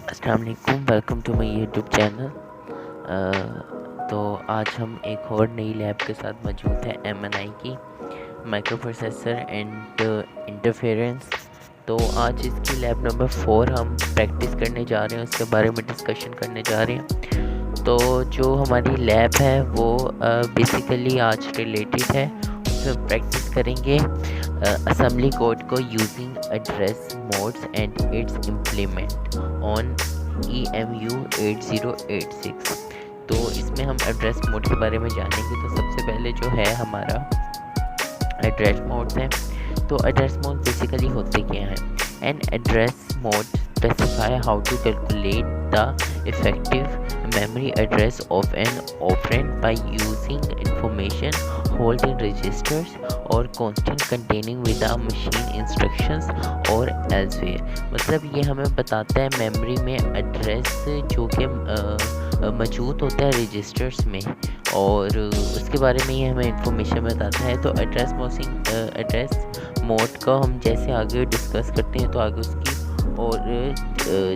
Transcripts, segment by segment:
अस्सलाम वालेकुम, welcome to my YouTube channel. तो आज हम एक और नई लैब के साथ मौजूद है MNI की माइक्रो प्रोसेसर एंड इंटरफेरेंस। तो आज इसकी लैब नंबर 4 हम प्रैक्टिस करने जा रहे हैं, उसके बारे में डिस्कशन करने जा रहे हैं। तो जो हमारी लैब है वो बेसिकली आज रिलेटेड है, उसमें प्रैक्टिस करेंगे असेंबली कोड को using address modes and it's implement on EMU 8086। तो इसमें हम एड्रेस मोड के बारे में जानेंगे। तो सबसे पहले जो है हमारा एड्रेस मोड्स हैं। तो एड्रेस मोड बेसिकली होते क्या हैं? An address mode specify how to calculate the effective memory address of an operand by using information held in registers or constant containing with a machine instructions or elsewhere। मतलब ये हमें बताता है memory में address जो कि मौजूद होता है रजिस्टर्स में, और उसके बारे में ये हमें इंफॉर्मेशन बताता है। तो एड्रेस मोड का हम जैसे आगे डिस्कस करते हैं तो आगे उसकी और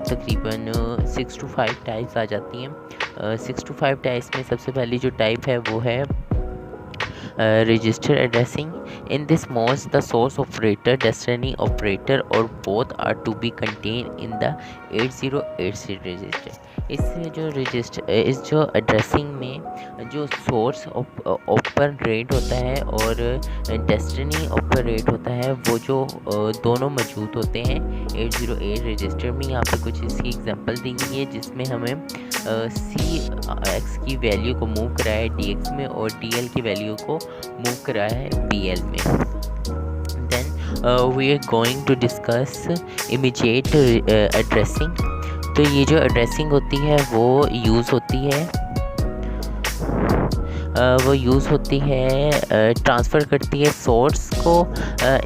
तकरीबन 6 to 5 टाइप्स आ जाती हैं। 6 to 5 टाइप्स में सबसे पहली जो टाइप है वो है register addressing। In this mode the source operator, destiny operator और both are to be contained in the 8086 register। इस जो एड्रेसिंग में जो सोर्स ऑपरेट होता है और डेस्टिनी ऑपरेट होता है वो जो दोनों मौजूद होते हैं 808 रजिस्टर में। यहाँ पे कुछ इसकी एग्जांपल दी गई है जिसमें हमें CX की वैल्यू को मूव कराया है DX में और DL की वैल्यू को मूव कराया है BL में। Then we are going to discuss immediate addressing. तो ये जो एड्रेसिंग होती है वो यूज़ होती है ट्रांसफ़र करती है सोर्स को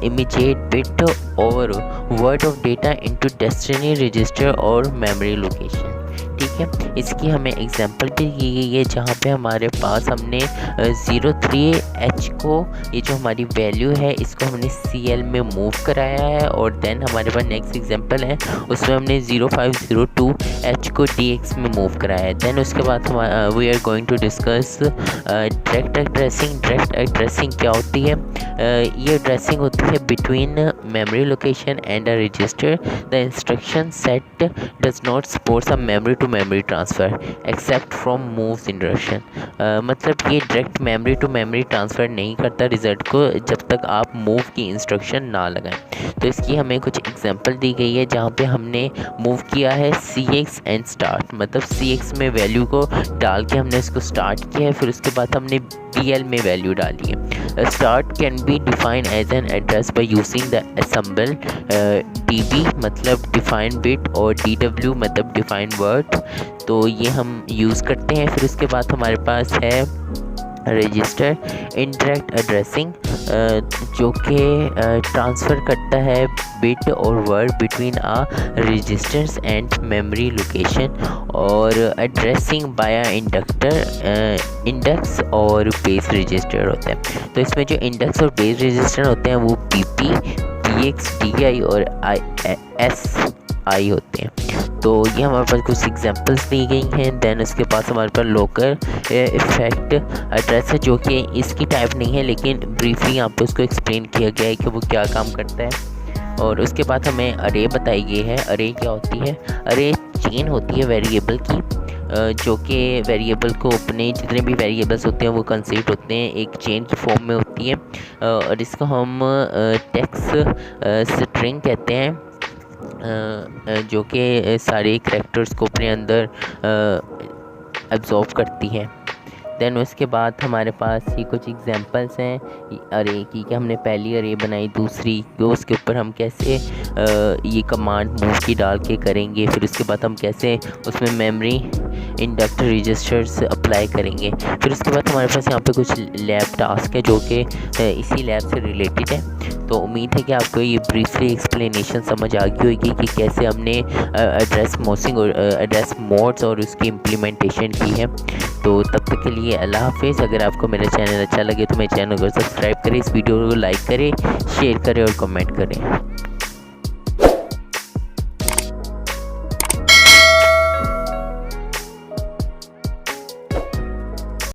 इमीडिएट बिट और word of data into destiny register और मेमोरी लोकेशन। ठीक है, इसकी हमें एग्जांपल भी दी गई है जहाँ पे हमारे पास हमने 03H को, ये जो हमारी वैल्यू है इसको हमने CL में मूव कराया है, और देन हमारे पास नेक्स्ट एग्जांपल है उसमें हमने 0502H को DX में मूव कराया है। देन उसके बाद we are going to discuss direct addressing. Direct addressing क्या होती है? ये एड्रेसिंग होती है between memory location and a register. The instruction set does not supports a memory to memory transfer except from moves instruction. मतलब ये direct memory to memory transfer नहीं करता रिज़ल्ट को जब तक आप मूव की इंस्ट्रक्शन ना लगाएं। तो इसकी हमें कुछ एग्जांपल दी गई है जहाँ पे हमने मूव किया है CX एंड स्टार्ट, मतलब CX में वैल्यू को डाल के हमने इसको स्टार्ट किया है, फिर उसके बाद हमने BL में वैल्यू डाली है। Start can be defined as an address by using the assemble DB मतलब डिफाइंड बिट और DW मतलब डिफाइंड वर्ड। तो ये हम यूज़ करते हैं। फिर उसके बाद हमारे पास है रजिस्टर इनडायरेक्ट एड्रेसिंग जो कि ट्रांसफ़र करता है बिट और word between a registers and memory location, और एड्रेसिंग बाय इंडेक्स और बेस रजिस्टर होता है। तो इसमें जो इंडेक्स और बेस रजिस्टर होते हैं वो BP, BX, DI और SI होते हैं। तो ये हमारे पास कुछ एग्जांपल्स दी गई हैं। देन उसके पास हमारे पास लोकल इफेक्ट एड्रेस है जो कि इसकी टाइप नहीं है, लेकिन ब्रीफली यहाँ पे उसको एक्सप्लेन किया गया है कि वो क्या काम करता है। और उसके बाद हमें अरे बताई गई है। अरे क्या होती है? अरे चेन होती है वेरिएबल की, जो कि वेरिएबल को अपने जितने भी वेरिएबल्स होते हैं वो कंसीड होते हैं एक चेन की फॉर्म में होती है, और इसको हम टेक्स्ट स्ट्रिंग कहते हैं, जो कि सारे करैक्टर्स को अपने अंदर एब्जॉर्ब करती है। देन उसके बाद हमारे पास ये कुछ एग्जांपल्स हैं अरे की कि हमने पहली अरे बनाई, दूसरी तो उसके ऊपर हम कैसे ये कमांड मूव की डाल के करेंगे, फिर उसके बाद हम कैसे उसमें मेमोरी इंडक्ट रजिस्टर्स अप्लाई करेंगे। फिर उसके बाद हमारे पास यहाँ पे कुछ लैब टास्क है जो कि इसी लैब से रिलेटेड है। तो उम्मीद है कि आपको ये ब्रीफली एक्सप्लेनेशन समझ आ गई होगी कि कैसे हमने एड्रेस मोड्स और उसकी इम्प्लीमेंटेशन की है। तो तब तक के लिए अल्लाह हाफिज़। अगर आपको मेरा चैनल अच्छा लगे तो मेरे चैनल को सब्सक्राइब करें, इस वीडियो को लाइक करें, शेयर करें और कमेंट करें।